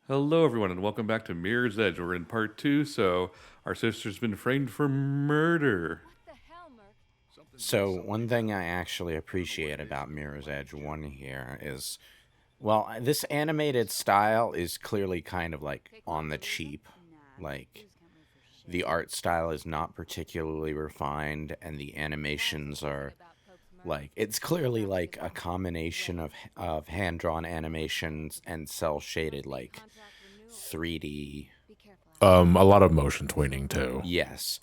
Hello, everyone, and welcome back to Mirror's Edge. We're in part two, so our sister's been framed for murder. So one thing I actually appreciate about Mirror's Edge 1 here is, well, this animated style is clearly kind of like on the cheap. Like, the art style is not particularly refined, and the animations are like, it's clearly like a combination of hand-drawn animations and cel-shaded, like 3D. A lot of motion tweening too. Yes.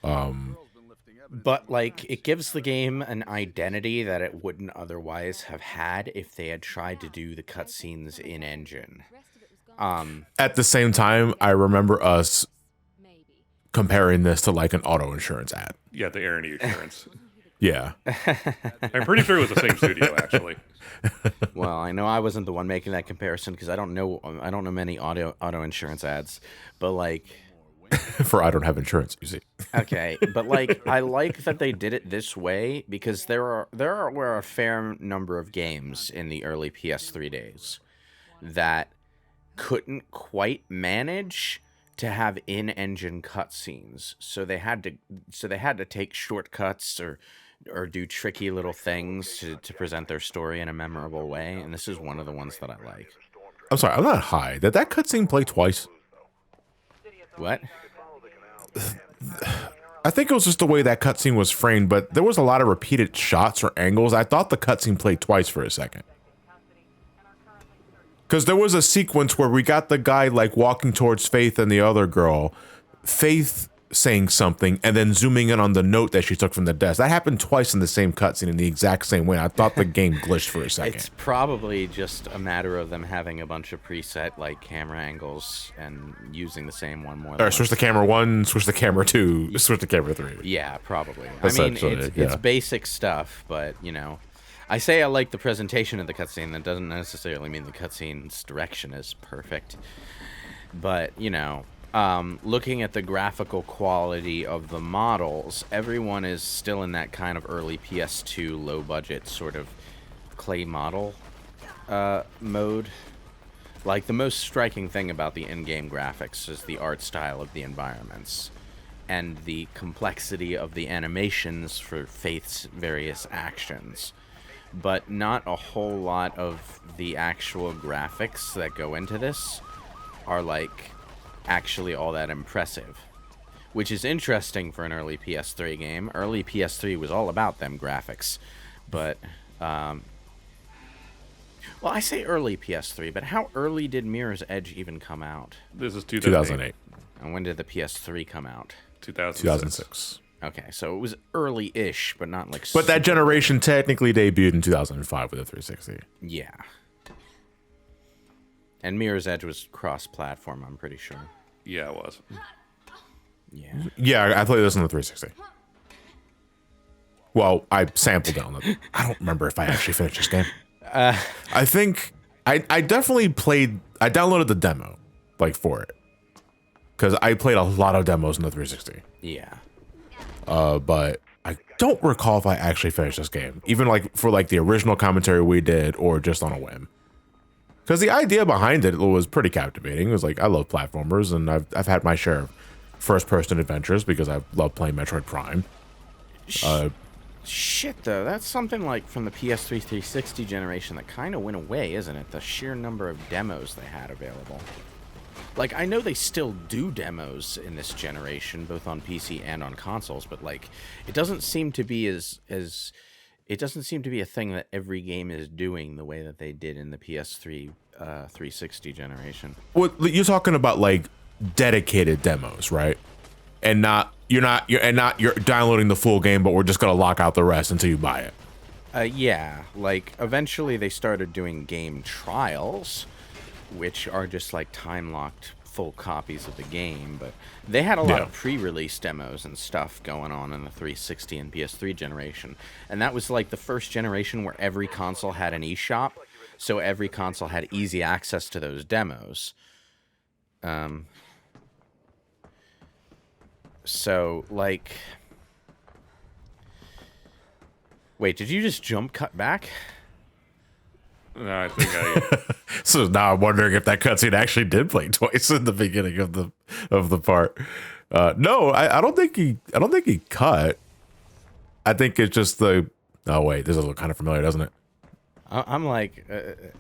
But, like, it gives the game an identity that it wouldn't otherwise have had if they had tried to do the cutscenes in engine. At the same time, I remember us comparing this to like an auto insurance ad. Yeah, the Ernie Insurance. Yeah. I'm pretty sure it was the same studio, actually. Well, I know I wasn't the one making that comparison because I don't know many auto insurance ads, but like, For I don't have insurance, you see. okay, but like, I like that they did it this way because were a fair number of games in the early PS3 days that couldn't quite manage to have in-engine cutscenes, so they had to take shortcuts or do tricky little things to present their story in a memorable way, and this is one of the ones that I like. I'm sorry, I'm not high. Did that cutscene play twice? What? I think it was just the way that cutscene was framed, but there was a lot of repeated shots or angles. I thought the cutscene played twice for a second. Because there was a sequence where we got the guy like walking towards Faith and the other girl, Faith saying something, and then zooming in on the note that she took from the desk. That happened twice in the same cutscene in the exact same way. I thought the game glitched for a second. It's probably just a matter of them having a bunch of preset like camera angles and using the same one more. Or switch the camera 1, switch the camera 2, switch the camera 3. Yeah, probably. I mean, it's basic stuff, but you know, I say I like the presentation of the cutscene. That doesn't necessarily mean the cutscene's direction is perfect. But you know, looking at the graphical quality of the models, everyone is still in that kind of early PS2 low budget sort of clay model mode. Like, the most striking thing about the in-game graphics is the art style of the environments and the complexity of the animations for Faith's various actions, but not a whole lot of the actual graphics that go into this are like actually all that impressive, which is interesting for an early PS3 game. Early PS3 was all about them graphics, but well, I say early PS3, but how early did Mirror's Edge even come out? This is 2008. And when did the PS3 come out? 2006. Okay, so it was early-ish, but not like. But that generation technically debuted in 2005 with a 360. Yeah. And Mirror's Edge was cross-platform, I'm pretty sure. Yeah, it was. Yeah. Yeah, I played this on the 360. Well, I sampled it on the... I don't remember if I actually finished this game. I think... I definitely played... I downloaded the demo, like, for it. Because I played a lot of demos on the 360. Yeah. But I don't recall if I actually finished this game. Even, like, for, like, the original commentary we did, or just on a whim. Because the idea behind it was pretty captivating. It was like, I love platformers, and I've had my share of first-person adventures because I love playing Metroid Prime. Shit, though, that's something like from the PS3 360 generation that kind of went away, isn't it? The sheer number of demos they had available. Like, I know they still do demos in this generation, both on PC and on consoles, but like, it doesn't seem to be it doesn't seem to be a thing that every game is doing the way that they did in the PS3 360 generation. Well, you're talking about like dedicated demos, right? And you're downloading the full game, but we're just gonna lock out the rest until you buy it. Yeah, like eventually they started doing game trials, which are just like time-locked full copies of the game, but they had a lot of pre-release demos and stuff going on in the 360 and PS3 generation, and that was like the first generation where every console had an eShop, so every console had easy access to those demos. So like, wait, did you just jump cut back? No, I think I. So now I'm wondering if that cutscene actually did play twice in the beginning of the part. No, I don't think he cut. I think it's just the. Oh wait, this looks kind of familiar, doesn't it? I'm like,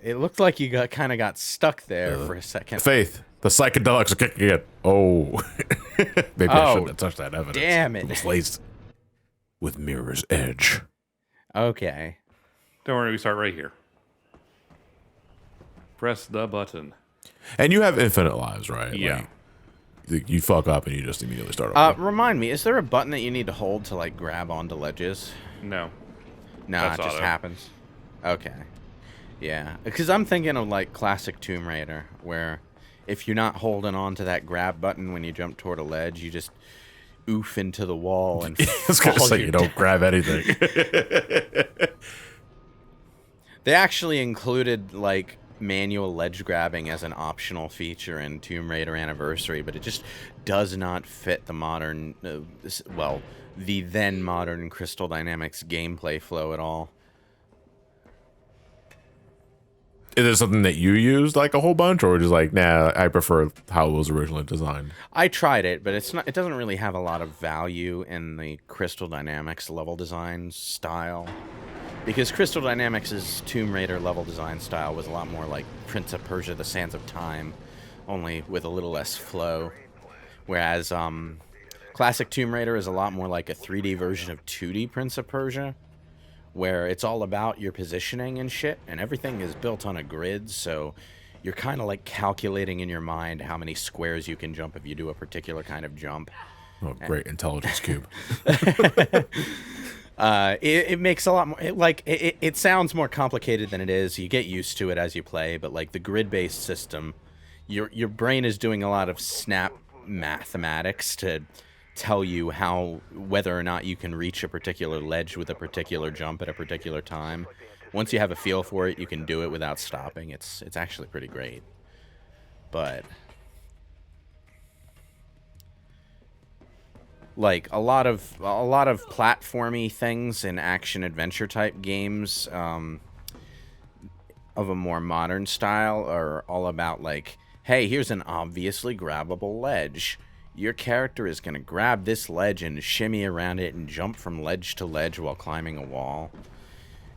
it looked like you got stuck there for a second. Faith, the psychedelics are kicking in. Oh, maybe I shouldn't have touched that evidence. Damn it! It was laced with Mirror's Edge. Okay. Don't worry, we start right here. Press the button. And you have infinite lives, right? Yeah. Like, you fuck up and you just immediately start over. Remind me, is there a button that you need to hold to like grab onto ledges? No. No, That's it just auto. happens. Okay. Yeah, because I'm thinking of like classic Tomb Raider, where if you're not holding on to that grab button when you jump toward a ledge, you just oof into the wall and I was gonna fall say your you don't grab anything. They actually included like manual ledge grabbing as an optional feature in Tomb Raider Anniversary, but it just does not fit the modern, the then modern Crystal Dynamics gameplay flow at all. Is it something that you used like a whole bunch, or just like, nah, I prefer how it was originally designed? I tried it, but it doesn't really have a lot of value in the Crystal Dynamics level design style. Because Crystal Dynamics' Tomb Raider level design style was a lot more like Prince of Persia: The Sands of Time, only with a little less flow. Whereas classic Tomb Raider is a lot more like a 3D version of 2D Prince of Persia, where it's all about your positioning and shit, and everything is built on a grid, so you're kind of like calculating in your mind how many squares you can jump if you do a particular kind of jump. Oh, great intelligence cube. It makes a lot more, it sounds more complicated than it is. You get used to it as you play, but like the grid-based system, your brain is doing a lot of snap mathematics to tell you whether or not you can reach a particular ledge with a particular jump at a particular time. Once you have a feel for it, you can do it without stopping. It's actually pretty great. But like a lot of platformy things in action adventure type games of a more modern style are all about like, hey, here's an obviously grabbable ledge. Your character is going to grab this ledge and shimmy around it and jump from ledge to ledge while climbing a wall.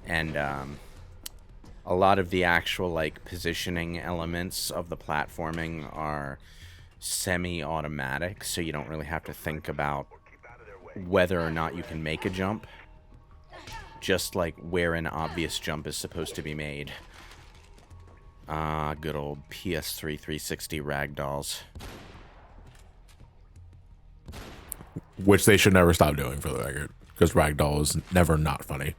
And a lot of the actual like positioning elements of the platforming are semi-automatic, so you don't really have to think about whether or not you can make a jump. Just like where an obvious jump is supposed to be made. Good old PS3 360 Ragdolls. Which they should never stop doing, for the record, because Ragdoll is never not funny.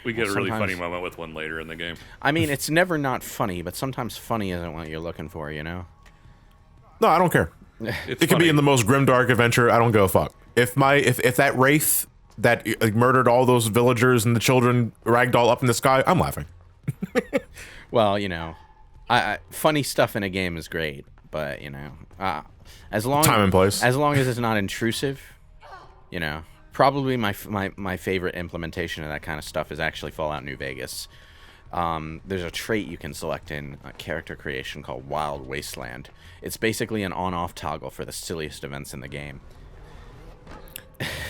We get a really Sometimes- funny moment with one later in the game. I mean, it's never not funny, but sometimes funny isn't what you're looking for, you know? No, I don't care. It's It could be in the most grimdark adventure. I don't give a fuck. If that wraith that like, murdered all those villagers and the children ragdoll up in the sky, I'm laughing. Well, you know, funny stuff in a game is great, but, you know, as long Time and place. as long as it's not intrusive, you know. Probably my favorite implementation of that kind of stuff is actually Fallout New Vegas. There's a trait you can select in character creation called Wild Wasteland. It's basically an on-off toggle for the silliest events in the game.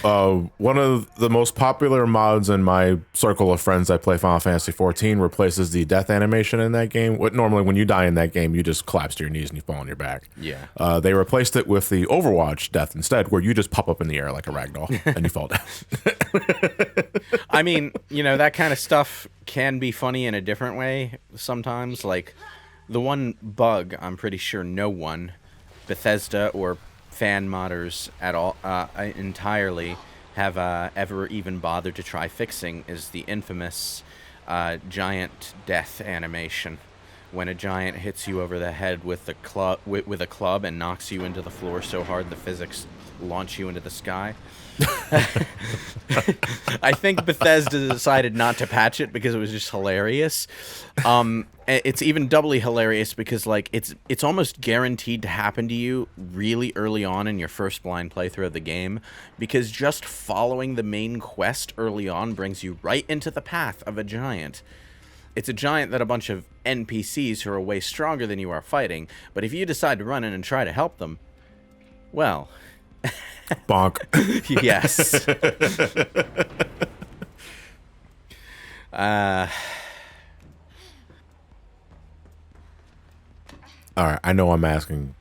One of the most popular mods in my circle of friends that play Final Fantasy XIV replaces the death animation in that game. Normally, when you die in that game, you just collapse to your knees and you fall on your back. Yeah. They replaced it with the Overwatch death instead, where you just pop up in the air like a ragdoll and you fall down. I mean, you know, that kind of stuff can be funny in a different way sometimes. Like, the one bug I'm pretty sure no one, Bethesda or fan modders at all entirely have ever even bothered to try fixing is the infamous giant death animation, when a giant hits you over the head with a club and knocks you into the floor so hard the physics launch you into the sky. I think Bethesda decided not to patch it because it was just hilarious. It's even doubly hilarious because like it's almost guaranteed to happen to you really early on in your first blind playthrough of the game, because just following the main quest early on brings you right into the path of a giant. It's a giant that a bunch of NPCs who are way stronger than you are fighting, but if you decide to run in and try to help them, well... Bonk. Yes. All right, I know I'm asking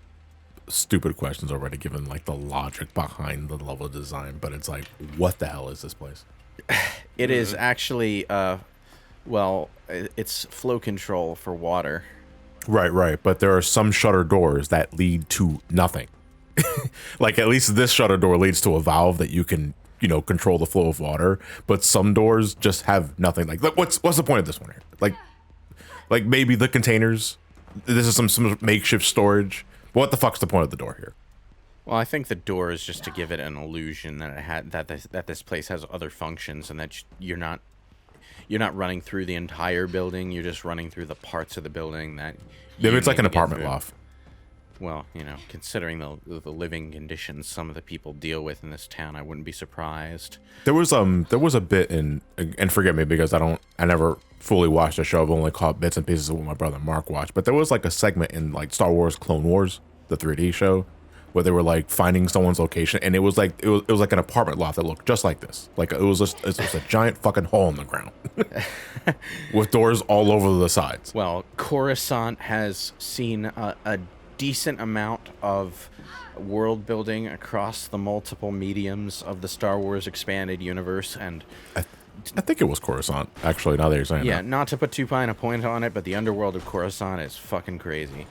stupid questions already, given like the logic behind the level design, but it's like, what the hell is this place? It is actually, well, it's flow control for water. Right. But there are some shutter doors that lead to nothing. Like, at least this shutter door leads to a valve that you can, control the flow of water. But some doors just have nothing. Like, what's the point of this one here? Like maybe the containers. This is some makeshift storage. What the fuck's the point of the door here? Well, I think the door is just to give it an illusion that that this place has other functions, and that you're not running through the entire building. You're just running through the parts of the building that. Maybe it's like an apartment loft. Well, considering the living conditions some of the people deal with in this town, I wouldn't be surprised. There was a bit in, and forgive me because I never fully watched the show. I've only caught bits and pieces of what my brother Mark watched. But there was like a segment in like Star Wars Clone Wars, the 3D show, where they were like finding someone's location, and it was like an apartment loft that looked just like this. Like it was a giant fucking hole in the ground with doors all over the sides. Well, Coruscant has seen a decent amount of world building across the multiple mediums of the Star Wars expanded universe, and I think it was Coruscant, actually, now that you're saying that. Yeah, not to put too fine a point on it, but the underworld of Coruscant is fucking crazy.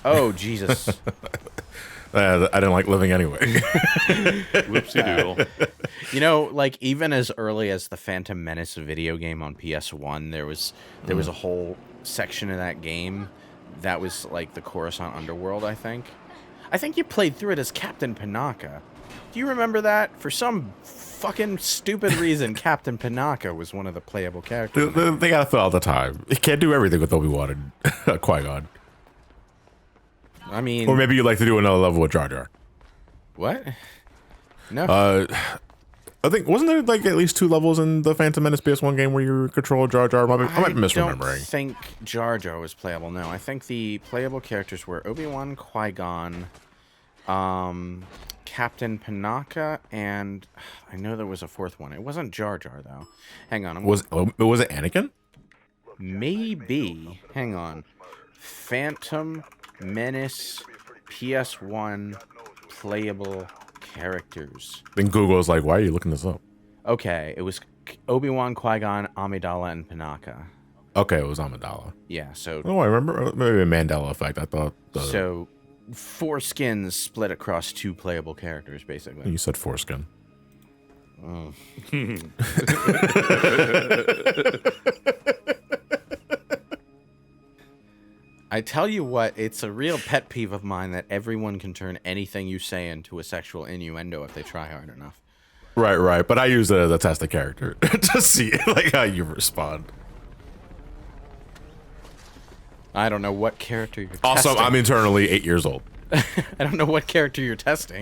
Oh, Jesus. I didn't like living anyway. Whoopsie-doodle. Like, even as early as the Phantom Menace video game on PS1, there was a whole section of that game that was, like, the Coruscant underworld, I think. I think you played through it as Captain Panaka. Do you remember that? For some fucking stupid reason, Captain Panaka was one of the playable characters. They gotta fill out the time. You can't do everything with Obi-Wan and Qui-Gon. I mean... Or maybe you'd like to do another level with Jar Jar. What? No. I think, wasn't there like at least 2 levels in the Phantom Menace PS1 game where you control Jar Jar? I might be misremembering. I don't think Jar Jar was playable, no. I think the playable characters were Obi-Wan, Qui-Gon, Captain Panaka, and I know there was a 4th one. It wasn't Jar Jar, though. Hang on. Was it Anakin? Maybe. Hang on. Phantom Menace PS1 playable characters. Then Google's like, why are you looking this up? Okay, it was Obi-Wan, Qui-Gon, Amidala, and Panaka. Okay, it was Amidala. Yeah, so... Oh, I remember. Maybe a Mandela effect. I thought... So, 4 skins split across 2 playable characters, basically. You said foreskin. Oh. I tell you what, it's a real pet peeve of mine that everyone can turn anything you say into a sexual innuendo if they try hard enough. Right. But I use it as a test of character to see like how you respond. I don't know what character you're also, testing. I'm internally 8 years old. I don't know what character you're testing.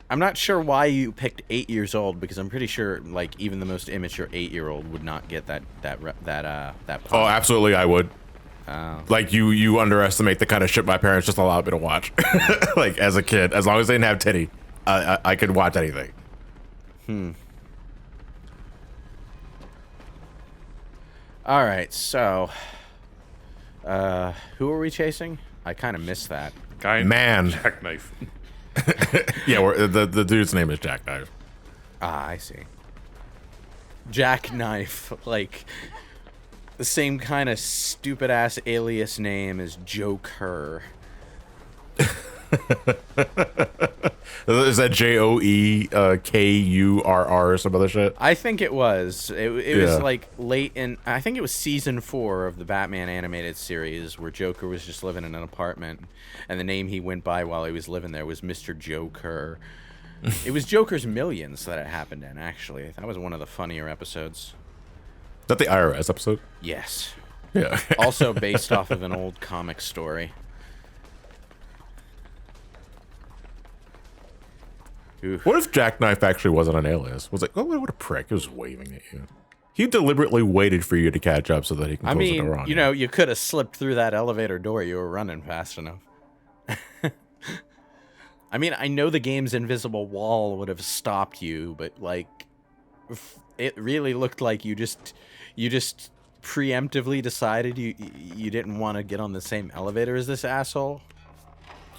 I'm not sure why you picked 8 years old, because I'm pretty sure like even the most immature 8-year-old would not get that part. Oh, absolutely, I would. Oh. Like you underestimate the kind of shit my parents just allowed me to watch. Like as a kid, as long as they didn't have titty, I could watch anything. All right, so who are we chasing? I kind of missed that. Guy Man. Jackknife. Yeah, the dude's name is Jackknife. Ah, I see. Jackknife, like the same kind of stupid ass alias name as Joe Kerr. Is that JOEKURR or some other shit? I think it was. It was like late in. I think it was season 4 of the Batman animated series, where Joker was just living in an apartment, and the name he went by while he was living there was Mr. Joe Kerr. It was Joker's Millions that it happened in. Actually, that was one of the funnier episodes. Is that the IRS episode? Yes. Yeah. Also based off of an old comic story. Oof. What if Jackknife actually wasn't an alias? Was like, oh, what a prick! He was waving at you. He deliberately waited for you to catch up so that he can close the door on you. You could have slipped through that elevator door. You were running fast enough. I mean, I know the game's invisible wall would have stopped you, but like, it really looked like you just preemptively decided you didn't want to get on the same elevator as this asshole.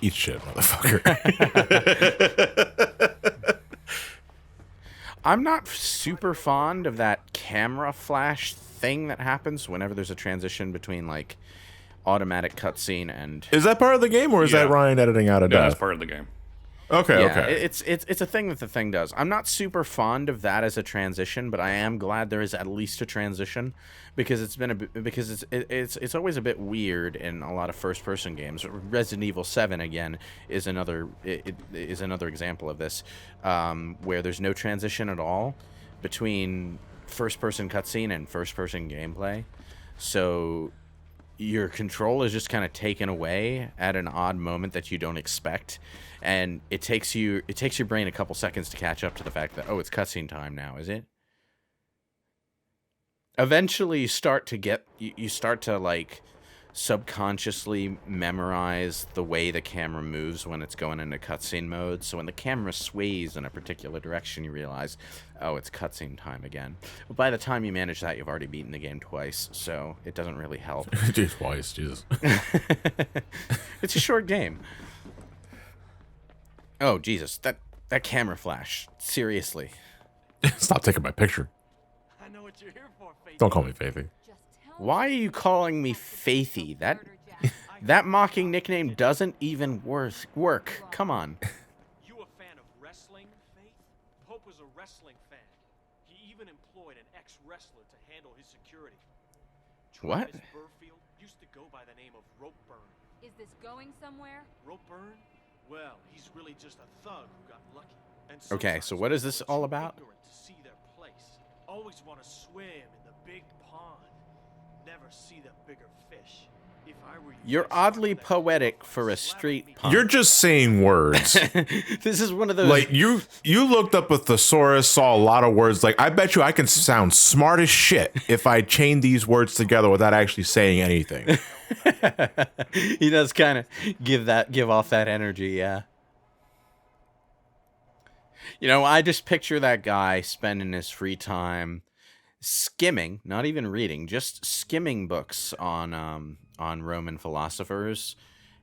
Eat shit, motherfucker. I'm not super fond of that camera flash thing that happens whenever there's a transition between like automatic cutscene and. Is that part of the game, or is that Ryan editing out a death? That's part of the game. Okay, yeah, okay. It's a thing that the thing does. I'm not super fond of that as a transition, but I am glad there is at least a transition because it's always a bit weird in a lot of first-person games. Resident Evil 7 again is another example of this, where there's no transition at all between first-person cutscene and first-person gameplay. So your control is just kind of taken away at an odd moment that you don't expect, and it takes your brain a couple seconds to catch up to the fact that, oh, it's cutscene time now, is it? Eventually you start to like subconsciously memorize the way the camera moves when it's going into cutscene mode. So when the camera sways in a particular direction, you realize, oh, it's cutscene time again. But by the time you manage that, you've already beaten the game twice, so it doesn't really help. Twice, Jesus. It's a short game. Oh, Jesus, that camera flash. Seriously. Stop taking my picture. I know what you're here for, Faith. Don't call me Faithy. Why are you calling me Faithy? That mocking nickname doesn't even work. Come on. You a fan of wrestling, Faith? Pope was a wrestling fan. He even employed an ex-wrestler to handle his security. What? Travis Burfield used to go by the name of Ropeburn. Is this going somewhere? Ropeburn? Well, he's really just a thug who got lucky. And Okay, so what is this all about? To see their place. Always want to swim in the big pond. Never see the bigger fish. If I were you, You're oddly poetic for a street punk. You're just saying words. This is one of those. Like, you looked up a thesaurus, saw a lot of words. Like, I bet you I can sound smart as shit if I chain these words together without actually saying anything. He does kind of give off that energy, yeah. You know, I just picture that guy spending his free time skimming, not even reading, just skimming books on Roman philosophers,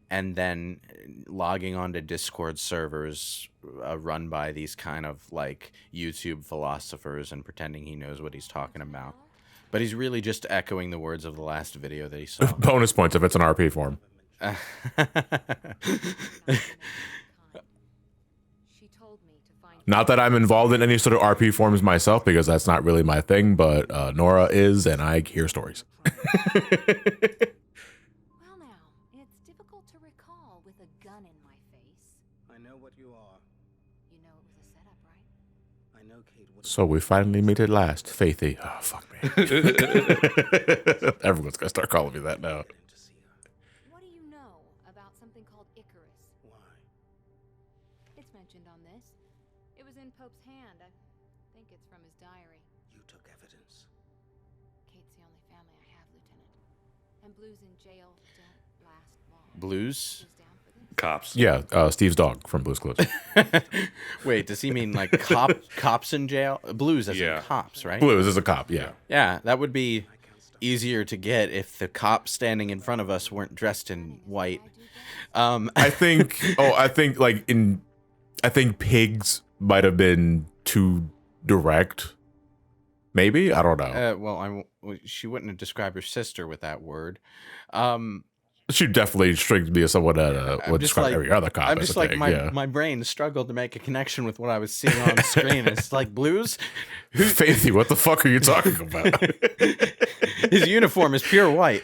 and then logging onto Discord servers run by these kind of like YouTube philosophers and pretending he knows what he's talking about. But he's really just echoing the words of the last video that he saw. Bonus points if it's an RP form. Not that I'm involved in any sort of RP forms myself, because that's not really my thing, but Nora is, and I hear stories. Well now, it's difficult to recall with a gun in my face. I know what you are. You know it was a setup, right? I know Kate would. So we finally meet at last, Faithy. Oh, fuck me. Everyone's gonna start calling me that now. What do you know about something called Icarus? Why? It's mentioned on this. It was in Pope's hand. I think it's from his diary. You took evidence. Kate's the only family I have, Lieutenant. And Blue's in jail don't last long. Blues? Who's down for this? Cops. Yeah, Steve's dog from Blue's Clues. Wait, does he mean like cops in jail? Blues as in cops, right? Blues is a cop, yeah. Yeah, that would be easier to get if the cops standing in front of us weren't dressed in white. I think pigs might have been too direct. Maybe? I don't know. She wouldn't have described her sister with that word. She definitely strikes me as someone that would describe every other cop I'm as just a like, pig, my brain struggled to make a connection with what I was seeing on the screen. It's like, Blues? Faithy, what the fuck are you talking about? His uniform is pure white.